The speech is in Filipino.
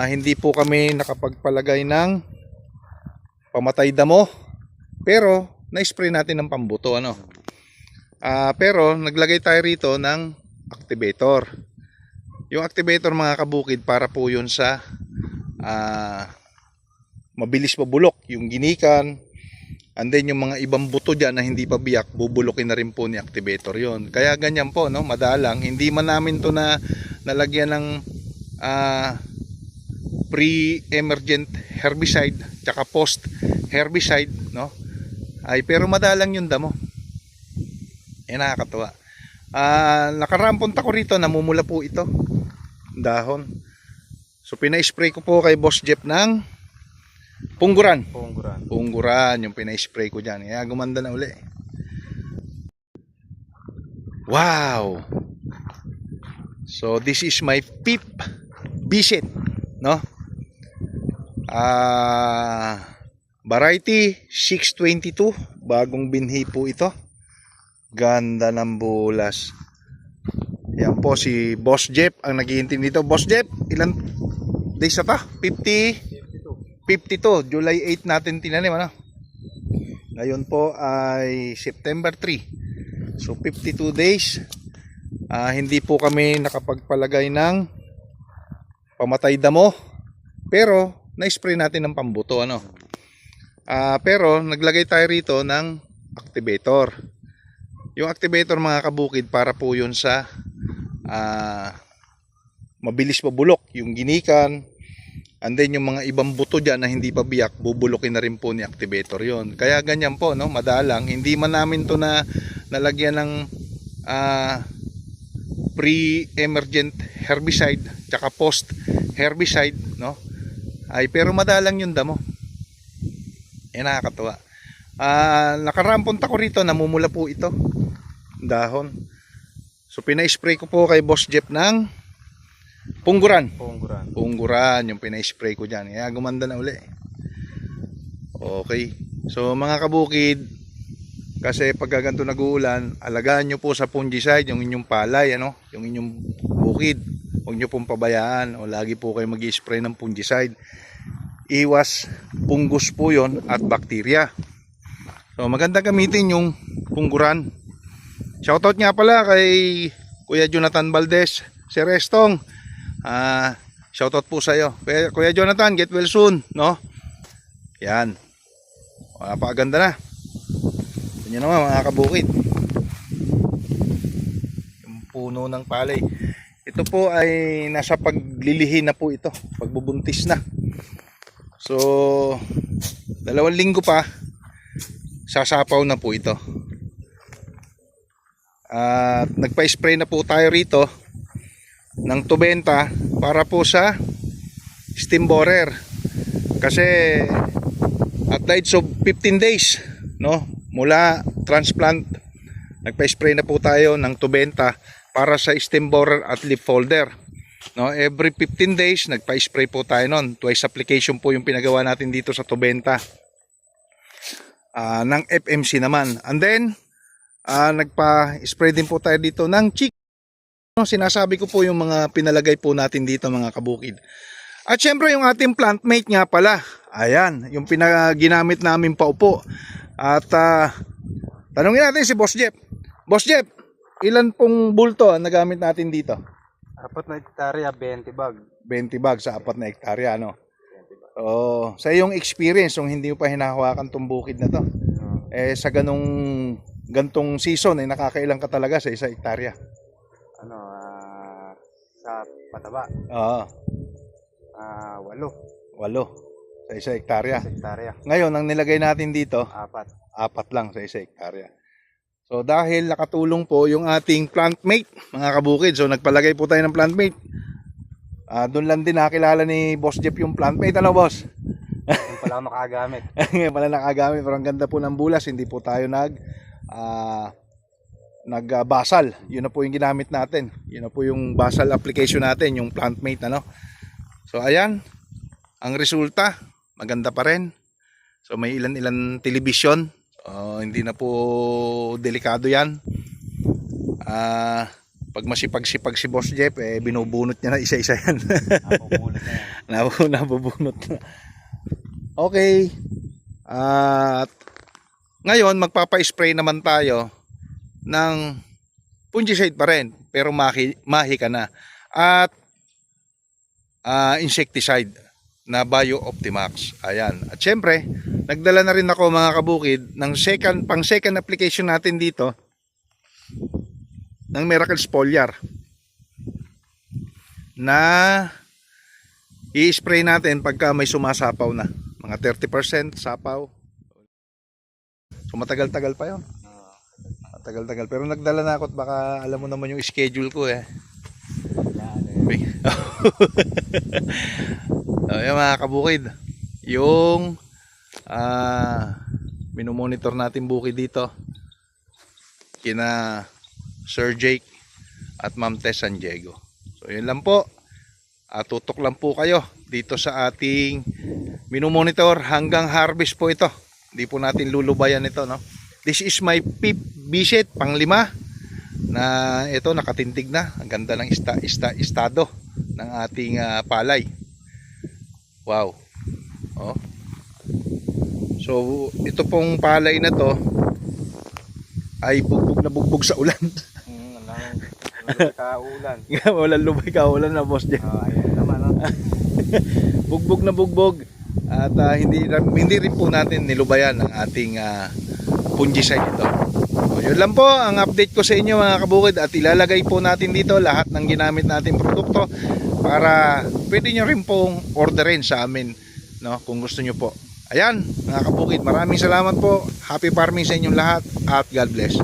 Hindi po kami nakapagpalagay ng pamatay damo, pero na-spray natin ng pambuto, ano. Pero naglagay tayo rito ng activator. Yung activator, mga kabukid, para po yun sa mabilis mabulok yung ginikan. And then yung mga ibang buto dyan na hindi pa biyak, bubulokin na rin po ni activator yon. Kaya ganyan po, no, madalang. Hindi man namin to na nalagyan ng pre-emergent herbicide tsaka post herbicide, no, pero madalang yung damo. Nakakatuwa. Nakarampon ko rito, namumula po ito dahon. So pina-spray ko po kay Boss Jeff ng pungguran yung pina-spray ko dyan. Kaya gumanda na uli. Wow! So this is my fifth visit, no? Variety 622, bagong binhi po ito. Ganda ng bulas. Yan po si Boss Jeff ang naghihintay dito. Boss Jeff, ilan days na pa? 52. July 8 natin tinanim, ano? Ngayon po ay September 3. So 52 days. Hindi po kami nakapagpalagay ng pamatay damo, pero na-spray natin ng pambuto, ano. Pero naglagay tayo rito ng activator. Yung activator, mga kabukid, para po yun sa mabilis mabulok yung ginikan. And then yung mga ibang buto dyan na hindi pa biyak, bubulokin na rin po ni activator yon. Kaya ganyan po, no, madalang. Hindi man namin to na nalagyan ng pre-emergent herbicide tsaka post herbicide, no, pero madalang yung damo. Nakakatuwa. Nakarampon ko rito, namumula po ito dahon. So pina-spray ko po kay Boss Jeff ng pungguran yung pina-spray ko dyan. Kaya gumanda na uli. Okay. So mga kabukid, kasi pag ganito nag-uulan, alagaan nyo po sa fungicide yung inyong palay, ano, yung inyong bukid. Huwag nyo pong pabayaan, o lagi po kayo mag-spray ng fungicide. Iwas fungus po yon at bakterya. So maganda gamitin yung pungguran. Shoutout nga pala kay Kuya Jonathan Valdez, si Restong. Shoutout po sa iyo. Kuya Jonathan, get well soon, no? Yan. Napakaganda na. Yan naman, mga kabukid. Yung puno ng palay. Ito po ay nasa paglilihi na po ito. Pagbubuntis na. So, 2 linggo pa, sasapaw na po ito. At nagpa-spray na po tayo rito ng 90 para po sa stem borer. Kasi at the age of 15 days, no, mula transplant, nagpa-spray na po tayo ng 90 para sa stem borer at leaf folder. No, every 15 days nagpa-spray po tayo noon. Twice application po yung pinagawa natin dito sa 90. Ng FMC naman. And then nagpa-spray din po tayo dito ng chick. Sinasabi ko po yung mga pinalagay po natin dito, mga kabukid. At syempre yung ating plant mate nga pala. Ayan, yung ginamit namin paupo. At tanungin natin si Boss Jeff. Boss Jeff, ilan pong bulto ang nagamit natin dito? 4 na hektarya, 20 bag. 20 bag sa 4 na hektarya, ano? Oh, sa iyong experience, kung hindi mo pa hinahawakan tong bukid na to, sa gantong season, nakakailang ka talaga sa 1 hektarya? Sa pataba? Oo. 8 sa 1 hektarya. hektarya. Ngayon, ang nilagay natin dito, 4 lang sa 1 hektarya. So dahil nakatulong po yung ating plant mate, mga kabukid, so nagpalagay po tayo ng plant mate. Doon lang din nakilala ni Boss Jeff yung plant mate, ano boss? Yung pala ako nakagamit. Ngayon pala nakagamit, pero ang ganda po ng bulas, hindi po tayo nagbasal. Yun na po yung ginamit natin. Yun na po yung basal application natin, yung plant mate, ano. So ayan, ang resulta, maganda pa rin. So may ilan-ilan television. Hindi na po delikado yan. Pag masipag-sipag si Boss Jeff, binubunot niya na isa-isa yan. Napupulot na yan. Nabubunot na. Okay. At ngayon, magpapa-spray naman tayo ng fungicide pa rin, pero mahi ka na. At insecticide na Bio Optimax. Ayan. At syempre, nagdala na rin ako mga kabukid ng pang second application natin dito ng Miracle Foliar na i-spray natin pagka may sumasapaw na. Mga 30% sapaw. So matagal-tagal pa yun. Matagal-tagal. Pero nagdala na ako at baka alam mo naman yung schedule ko eh. Ayan mga kabukid, yung minomonitor natin bukid dito kina Sir Jake at Ma'am Tess San Diego. So yun lang po, tutok lang po kayo dito sa ating minomonitor hanggang harvest po ito. Hindi po natin lulubayan ito, no? This is my fifth visit, pang-5 na ito nakatindig na. Ang ganda ng estado ng ating palay. Wow. Oh. So ito pong palay na to ay bugbog na bugbog sa ulan. Kaulan. Walang lumay ka ulan na Boss Jeff. Ayan naman. No? Bugbog na bugbog. At hindi rin po natin nilubayan ang ating fungicide ito. So, yun lang po ang update ko sa inyo mga kabukid, at ilalagay po natin dito lahat ng ginamit nating produkto para pwede nyo rin pong orderin sa amin, no, kung gusto nyo po. Ayan mga kabukid, maraming salamat po. Happy farming sa inyong lahat at God bless.